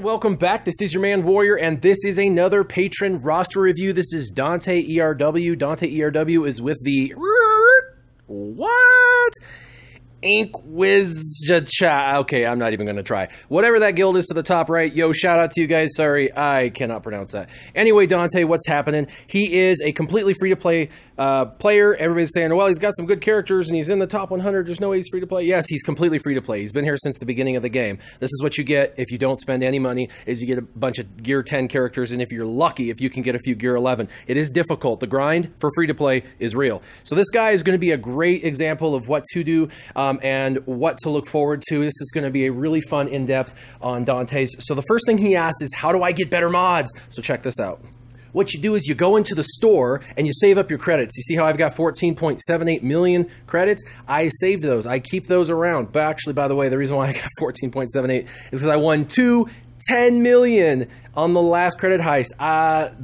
welcome back. This is your man Warrior, and this is another patron roster review. This is Dante ERW. Dante ERW is with the what? Inquisicha. Okay, I'm not even going to try. Whatever that guild is to the top right. Yo, shout out to you guys. Sorry, I cannot pronounce that. Anyway, Dante, what's happening? He is a completely free-to-play player. Everybody's saying, well, he's got some good characters and he's in the top 100. There's no way he's free-to-play. Yes, he's completely free-to-play. He's been here since the beginning of the game. This is what you get if you don't spend any money, is you get a bunch of Gear 10 characters, and if you're lucky, if you can get a few Gear 11. It is difficult. The grind for free-to-play is real. So this guy is going to be a great example of what to do and what to look forward to. This is going to be a really fun in-depth on Dante's. So the first thing he asked is, how do I get better mods? So check this out. What you do is you go into the store and you save up your credits. You see how I've got 14.78 million credits? I saved those. I keep those around. But actually, by the way, the reason why I got 14.78 is because I won 10 million on the last credit heist.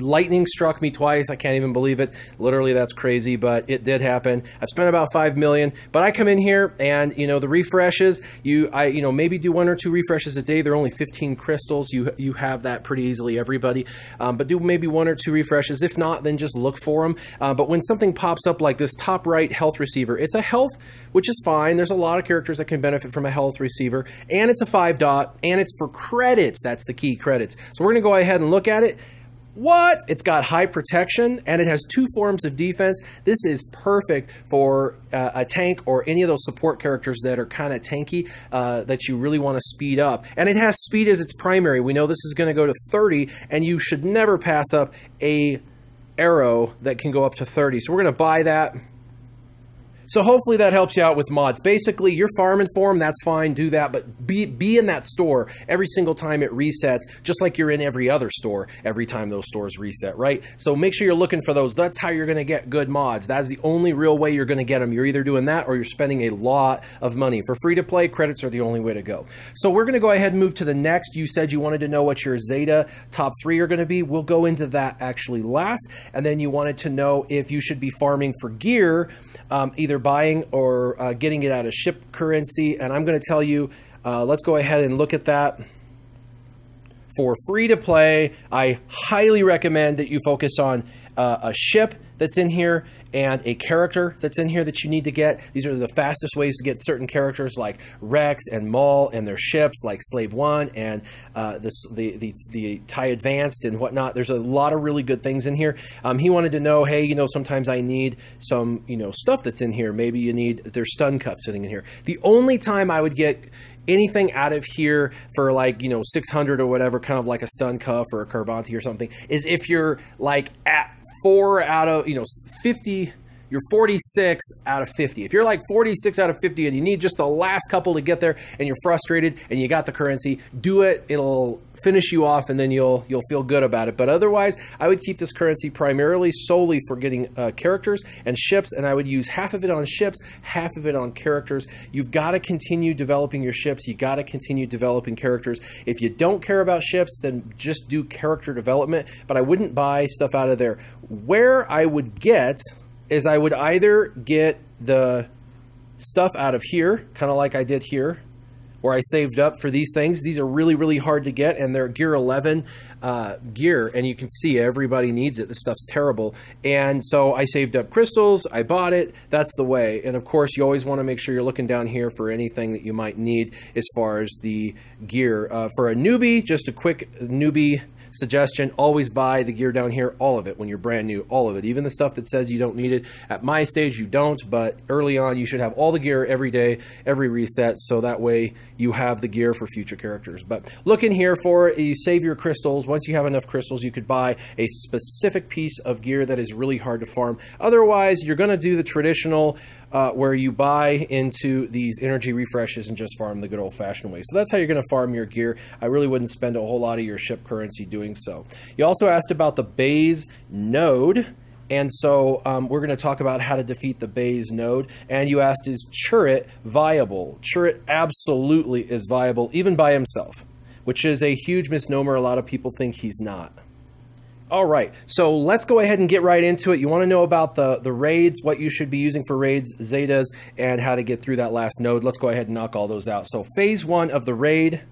Lightning struck me twice. I can't even believe it. Literally, that's crazy, but it did happen. I've spent about 5 million, but I come in here and, you know, the refreshes, maybe do 1 or 2 refreshes a day. They're only 15 crystals. You have that pretty easily, everybody. But do maybe 1 or 2 refreshes. If not, then just look for them. But when something pops up like this top right health receiver, it's a health, which is fine. There's a lot of characters that can benefit from a health receiver, and it's a 5-dot, and it's for credits. That's the key, credits. So we're going to go ahead and look at it. What? It's got high protection, and it has 2 forms of defense. This is perfect for a tank or any of those support characters that are kind of tanky that you really want to speed up. And it has speed as its primary. We know this is going to go to 30, and you should never pass up a arrow that can go up to 30. So we're going to buy that. So hopefully that helps you out with mods. Basically, you're farming for them, that's fine, do that, but be in that store every single time it resets, just like you're in every other store every time those stores reset, right? So make sure you're looking for those. That's how you're going to get good mods. That's the only real way you're going to get them. You're either doing that or you're spending a lot of money. For free-to-play, credits are the only way to go. So we're going to go ahead and move to the next. You said you wanted to know what your Zeta top 3 are going to be. We'll go into that actually last. And then you wanted to know if you should be farming for gear, either buying or getting it out of ship currency. And I'm going to tell you, let's go ahead and look at that. For free to play, I highly recommend that you focus on a ship that's in here and a character that's in here that you need to get. These are the fastest ways to get certain characters like Rex and Maul and their ships like Slave 1 and the TIE Advanced and whatnot. There's a lot of really good things in here. He wanted to know, hey, sometimes I need some, stuff that's in here. Maybe there's stun cups sitting in here. The only time I would get anything out of here for 600 or whatever, kind of like a stun cuff or a Carbonti or something, is if you're like at 4 out of 50, you're 46 out of 50. If you're like 46 out of 50 and you need just the last couple to get there and you're frustrated and you got the currency, do it. It'll finish you off and then you'll feel good about it. But otherwise, I would keep this currency primarily solely for getting characters and ships, and I would use half of it on ships, half of it on characters. You've got to continue developing your ships. You got to continue developing characters. If you don't care about ships, then just do character development, but I wouldn't buy stuff out of there. Where I would get is I would either get the stuff out of here, kind of like I did here, where I saved up for these things. These are really, really hard to get, and they're Gear 11 gear, and you can see everybody needs it. This stuff's terrible. And so I saved up crystals, I bought it, that's the way. And of course, you always want to make sure you're looking down here for anything that you might need as far as the gear. For a newbie, just a quick newbie suggestion, always buy the gear down here, all of it when you're brand new, all of it. Even the stuff that says you don't need it. At my stage, you don't, but early on, you should have all the gear every day, every reset, so that way you have the gear for future characters. But look in here for it. You save your crystals. Once you have enough crystals, you could buy a specific piece of gear that is really hard to farm. Otherwise, you're going to do the traditional where you buy into these energy refreshes and just farm the good old-fashioned way. So that's how you're going to farm your gear. I really wouldn't spend a whole lot of your ship currency doing so. You also asked about the Baze node, and so we're going to talk about how to defeat the Baze node. And you asked, is Chirrut viable? Chirrut absolutely is viable, even by himself, which is a huge misnomer. A lot of people think he's not. All right, so let's go ahead and get right into it. You want to know about the raids, what you should be using for raids, Zetas, and how to get through that last node. Let's go ahead and knock all those out. So phase 1 of the raid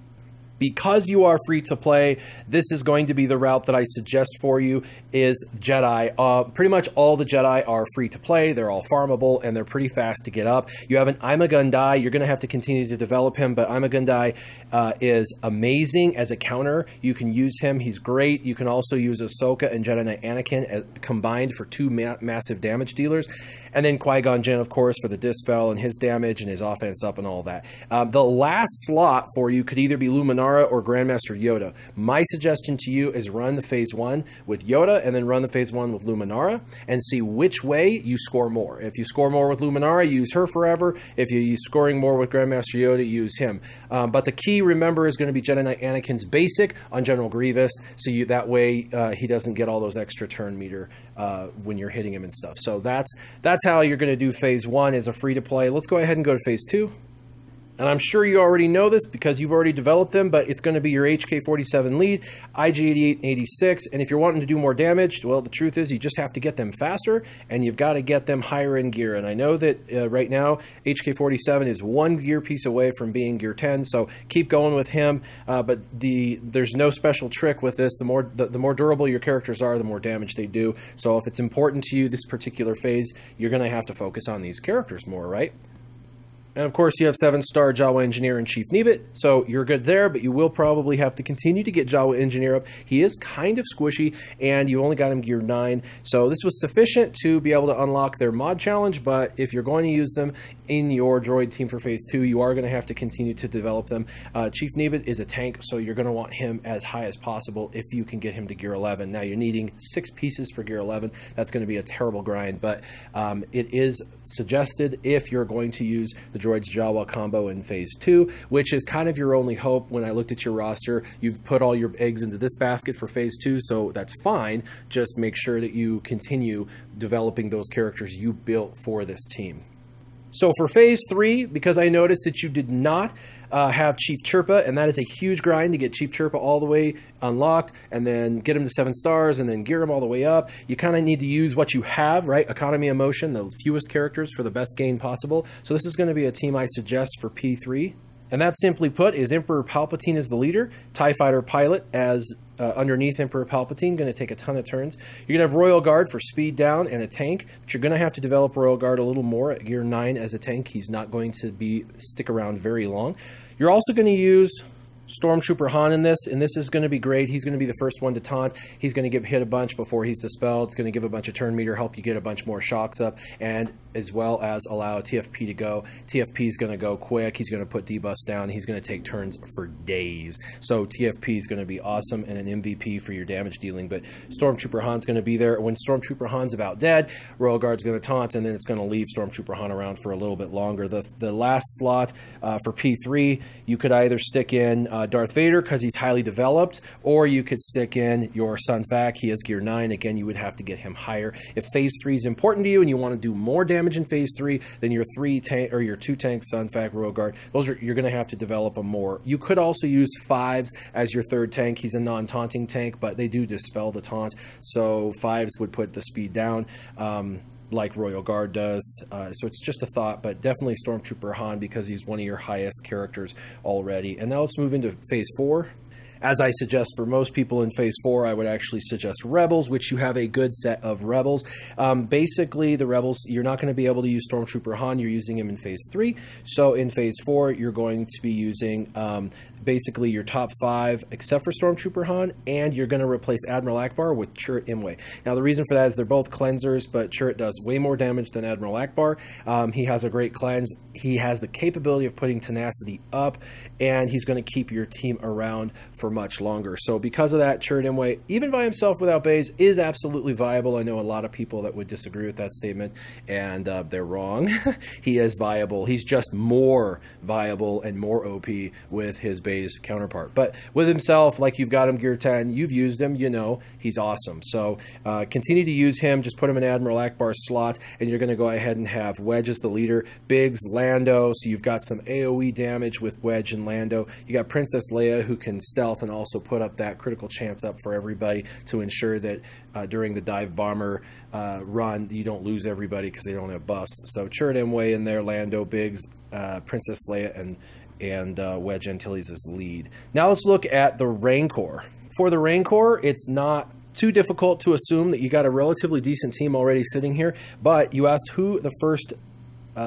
because you are free to play, this is going to be the route that I suggest for you, is Jedi. Pretty much all the Jedi are free to play. They're all farmable, and they're pretty fast to get up. You have an Ima Gungai. You're going to have to continue to develop him, but Ima Gungai is amazing as a counter. You can use him. He's great. You can also use Ahsoka and Jedi Knight Anakin combined for two massive damage dealers. And then Qui-Gon Jinn, of course, for the Dispel and his damage and his offense up and all that. The last slot for you could either be Luminara or Grandmaster Yoda. My suggestion to you is run the Phase 1 with Yoda and then run the Phase 1 with Luminara and see which way you score more. If you score more with Luminara, use her forever. If you're scoring more with Grandmaster Yoda, use him. But the key, remember, is going to be Jedi Knight Anakin's basic on General Grievous, so that way he doesn't get all those extra turn meter when you're hitting him and stuff. So that's how you're going to do Phase 1 as a free-to-play. Let's go ahead and go to Phase 2. And I'm sure you already know this because you've already developed them, but it's going to be your HK-47 lead, IG-88 and 86. And if you're wanting to do more damage, well, the truth is you just have to get them faster, and you've got to get them higher in gear. And I know that right now, HK-47 is one gear piece away from being gear 10, so keep going with him. But there's no special trick with this. The more durable your characters are, the more damage they do. So if it's important to you, this particular phase, you're going to have to focus on these characters more, right? And of course, you have 7-star Jawa Engineer and Chief Nebit, so you're good there, but you will probably have to continue to get Jawa Engineer up. He is kind of squishy, and you only got him gear 9, so this was sufficient to be able to unlock their mod challenge, but if you're going to use them in your droid team for Phase 2, you are going to have to continue to develop them. Chief Nebit is a tank, so you're going to want him as high as possible if you can get him to gear 11. Now, you're needing 6 pieces for gear 11. That's going to be a terrible grind, but it is suggested if you're going to use the droid's Jawa combo in Phase 2, which is kind of your only hope. When I looked at your roster, you've put all your eggs into this basket for Phase 2, so that's fine. Just make sure that you continue developing those characters you built for this team. So for Phase 3, because I noticed that you did not have Chief Chirpa, and that is a huge grind to get Chief Chirpa all the way unlocked, and then get him to 7 stars, and then gear him all the way up. You kind of need to use what you have, right? Economy of motion, the fewest characters for the best gain possible. So this is going to be a team I suggest for P3. And that, simply put, is Emperor Palpatine as the leader, TIE Fighter pilot as underneath Emperor Palpatine, going to take a ton of turns. You're going to have Royal Guard for speed down and a tank, but you're going to have to develop Royal Guard a little more at gear 9 as a tank. He's not going to stick around very long. You're also going to use Stormtrooper Han in this, and this is going to be great. He's going to be the first one to taunt. He's going to get hit a bunch before he's dispelled. It's going to give a bunch of turn meter, help you get a bunch more shocks up, and as well as allow TFP to go. TFP is going to go quick. He's going to put debuffs down. He's going to take turns for days. So TFP is going to be awesome and an MVP for your damage dealing, but Stormtrooper Han's going to be there. When Stormtrooper Han's about dead, Royal Guard's going to taunt, and then it's going to leave Stormtrooper Han around for a little bit longer. The last slot for P3, you could either stick in Darth Vader because he's highly developed, or you could stick in your Sun Fac. He has gear 9. Again, you would have to get him higher. If Phase 3 is important to you and you want to do more damage in Phase 3, then your 2 tanks, Sun Fac, Royal Guard, you're going to have to develop them more. You could also use 5s as your 3rd tank. He's a non-taunting tank, but they do dispel the taunt, so 5s would put the speed down. Like Royal Guard does. So it's just a thought, but definitely Stormtrooper Han because he's one of your highest characters already. And now let's move into Phase 4. As I suggest for most people in Phase 4, I would actually suggest Rebels, which you have a good set of Rebels. Basically, the Rebels, you're not going to be able to use Stormtrooper Han. You're using him in Phase 3. So in Phase 4, you're going to be using basically your top 5, except for Stormtrooper Han, and you're going to replace Admiral Akbar with Chirrut Imwe. Now, the reason for that is they're both cleansers, but Chirrut does way more damage than Admiral Akbar. He has a great cleanse. He has the capability of putting tenacity up, and he's going to keep your team around for much longer. So because of that, Chirrut Imwe, even by himself without bays, is absolutely viable. I know a lot of people that would disagree with that statement, and they're wrong. He is viable. He's just more viable and more OP with his base counterpart. But with himself, like you've got him gear 10, you've used him, you know, he's awesome. So continue to use him. Just put him in Admiral Akbar's slot, and you're going to go ahead and have Wedge as the leader, Biggs, Lando, so you've got some AoE damage with Wedge and Lando. You got Princess Leia, who can stealth and also put up that critical chance up for everybody to ensure that during the dive bomber run, you don't lose everybody because they don't have buffs. So Chirrut Imwe in there, Lando, Biggs, Princess Leia, and and Wedge Antilles' lead. Now let's look at the Rancor. For the Rancor, it's not too difficult to assume that you got a relatively decent team already sitting here, but you asked who the first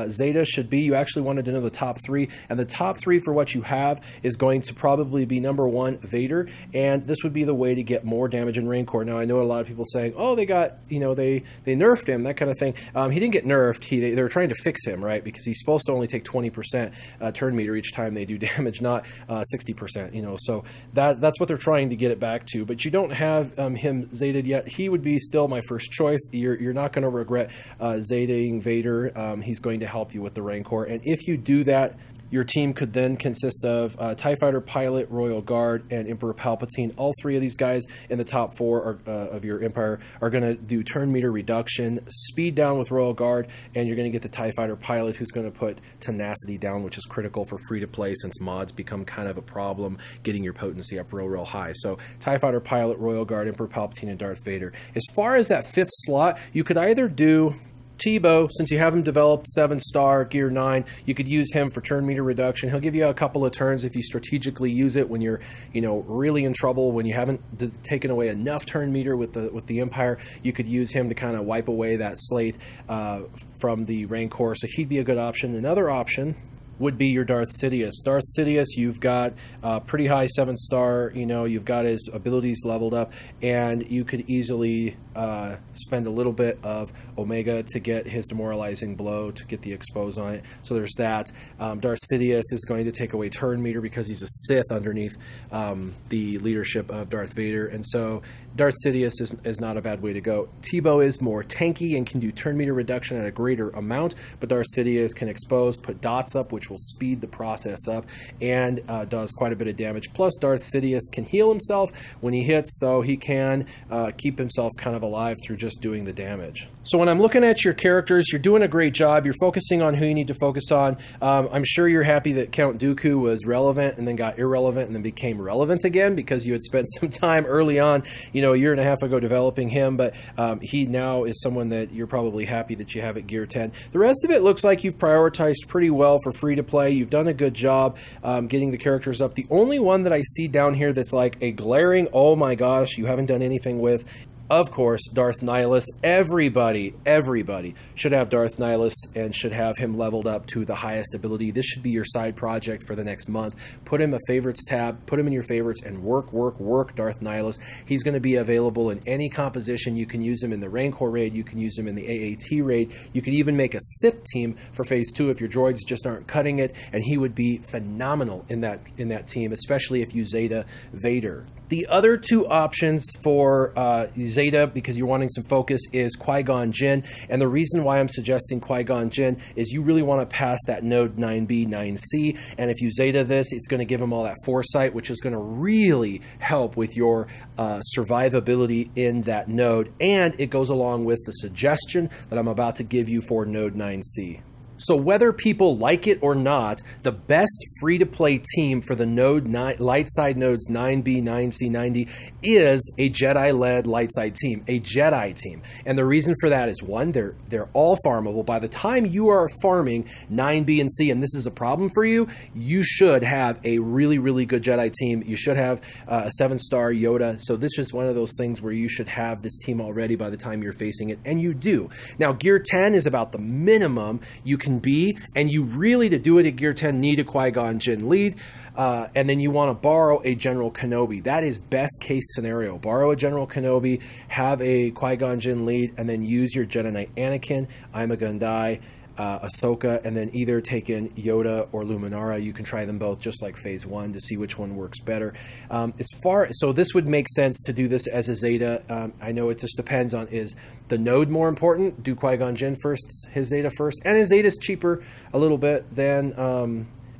Zeta should be. You actually wanted to know the top 3, and the top 3 for what you have is going to probably be number 1, Vader, and this would be the way to get more damage in Rancor. Now I know a lot of people saying, oh, they got, you know, they nerfed him, that kind of thing. He didn't get nerfed. They were trying to fix him, right, because he's supposed to only take 20% turn meter each time they do damage, not 60%, you know, so that's what they're trying to get it back to. But you don't have him Zetaed yet. He would be still my first choice. You're not going to regret Zetaing Vader. He's going to help you with the Rancor, and if you do that, your team could then consist of TIE Fighter Pilot, Royal Guard, and Emperor Palpatine. All 3 of these guys in the top 4 of your Empire are going to do turn meter reduction, speed down with Royal Guard, and you're going to get the TIE Fighter Pilot, who's going to put tenacity down, which is critical for free-to-play since mods become kind of a problem getting your potency up real high. So TIE Fighter Pilot, Royal Guard, Emperor Palpatine, and Darth Vader. As far as that 5th slot, you could either do Tebow, since you have him developed 7-star, gear 9, you could use him for turn meter reduction. He'll give you a couple of turns if you strategically use it when you're, you know, really in trouble, when you haven't taken away enough turn meter with the Empire. You could use him to kind of wipe away that slate from the Rancor, so he'd be a good option. Another option would be your Darth Sidious. Darth Sidious, you've got pretty high 7-star, you know, you've got his abilities leveled up, and you could easily spend a little bit of Omega to get his demoralizing blow, to get the expose on it. So there's that. Darth Sidious is going to take away turn meter because he's a Sith underneath the leadership of Darth Vader, and so Darth Sidious is not a bad way to go. Tebow is more tanky and can do turn meter reduction at a greater amount, but Darth Sidious can expose, put dots up, which will speed the process up, and does quite a bit of damage. Plus, Darth Sidious can heal himself when he hits, so he can keep himself kind of alive through just doing the damage. So when I'm looking at your characters, you're doing a great job. You're focusing on who you need to focus on. I'm sure you're happy that Count Dooku was relevant and then got irrelevant and then became relevant again, because you had spent some time early on, you know, a year and a half ago developing him, but he now is someone that you're probably happy that you have at gear 10. The rest of it looks like you've prioritized pretty well for free to play. You've done a good job getting the characters up. The only one that I see down here that's like a glaring, oh my gosh, you haven't done anything with, of course, Darth Nihilus. Everybody should have Darth Nihilus and should have him leveled up to the highest ability. This should be your side project for the next month. Put him a favorites tab, put him in your favorites, and work Darth Nihilus. He's going to be available in any composition. You can use him in the Rancor raid, you can use him in the AAT raid, you could even make a Sith team for Phase 2 if your droids just aren't cutting it, and he would be phenomenal in that team, especially if you Zeta Vader. The other 2 options for Zeta, because you're wanting some focus, is Qui-Gon Jinn, and the reason why I'm suggesting Qui-Gon Jinn is you really want to pass that node 9B, 9C, and if you Zeta this, it's going to give him all that foresight, which is going to really help with your survivability in that node, and it goes along with the suggestion that I'm about to give you for node 9C. So whether people like it or not, the best free-to-play team for the light side nodes 9B, 9C, 9D is a Jedi-led light side team, a Jedi team. And the reason for that is, one, they're all farmable. By the time you are farming 9B and C, and this is a problem for you, you should have a really good Jedi team. You should have a 7-star Yoda. So this is one of those things where you should have this team already by the time you're facing it, and you do. Now, Gear 10 is about the minimum you can be, and you really, to do it at Gear 10, need a Qui-Gon Jinn lead, and then you want to borrow a General Kenobi. That is best case scenario. Borrow a General Kenobi, have a Qui-Gon Jinn lead, and then use your Jedi Knight Anakin, Ima Gungai, Ahsoka, and then either take in Yoda or Luminara. You can try them both, just like Phase 1, to see which one works better. So this would make sense to do this as a Zeta. I know it just depends on, is the node more important? Do Qui-Gon Jinn first, his Zeta first, and his Zeta's cheaper a little bit than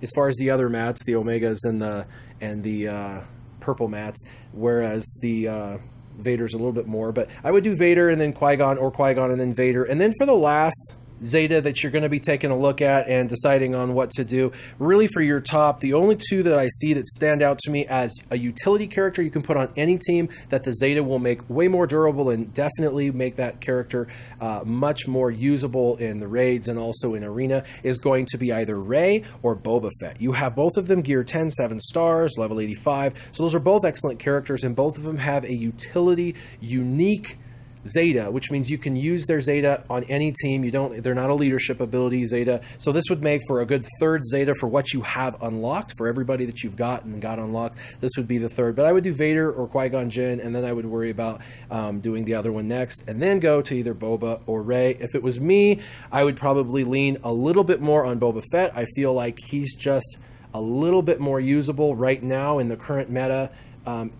as far as the other mats, the Omegas and the purple mats, whereas the Vader's a little bit more. But I would do Vader and then Qui-Gon, or Qui-Gon and then Vader, and then for the last Zeta that you're going to be taking a look at and deciding on what to do. Really, for your top, the only two that I see that stand out to me as a utility character you can put on any team that the Zeta will make way more durable and definitely make that character much more usable in the raids and also in arena is going to be either Rey or Boba Fett. You have both of them gear 10, 7 stars, level 85. So those are both excellent characters, and both of them have a utility, unique Zeta, which means you can use their Zeta on any team. They're not a leadership ability Zeta. So this would make for a good third Zeta for what you have unlocked. For everybody that you've got unlocked, this would be the third. But I would do Vader or Qui-Gon Jinn, and then I would worry about doing the other one next, and then go to either Boba or Rey. If it was me, I would probably lean a little bit more on Boba Fett. I feel like he's just a little bit more usable right now in the current meta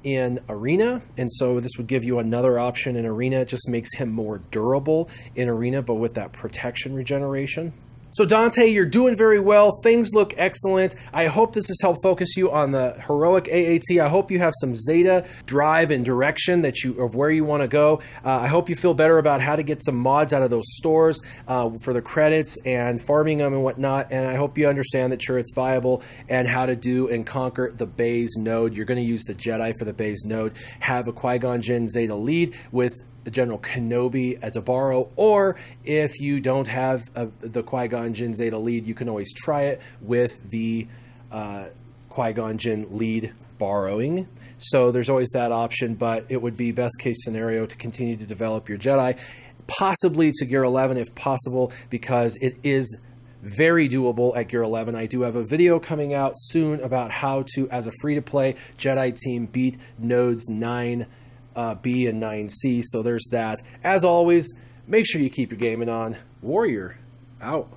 in arena, and so this would give you another option in arena. It just makes him more durable in arena, but with that protection regeneration. So Dante, you're doing very well. Things look excellent. I hope this has helped focus you on the heroic AAT. I hope you have some Zeta drive and direction of where you want to go. I hope you feel better about how to get some mods out of those stores for the credits and farming them and whatnot. And I hope you understand that sure it's viable and how to do and conquer the Baze node. You're going to use the Jedi for the Baze node. Have a Qui-Gon Jinn Zeta lead with the General Kenobi as a borrow, or if you don't have the Qui-Gon Jinn Zeta lead, you can always try it with the Qui-Gon Jinn lead borrowing. So there's always that option, but it would be best case scenario to continue to develop your Jedi, possibly to gear 11 if possible, because it is very doable at gear 11. I do have a video coming out soon about how to, as a free-to-play Jedi team, beat nodes 9B and 9C. So there's that. As always, make sure you keep your gaming on. Warrior out.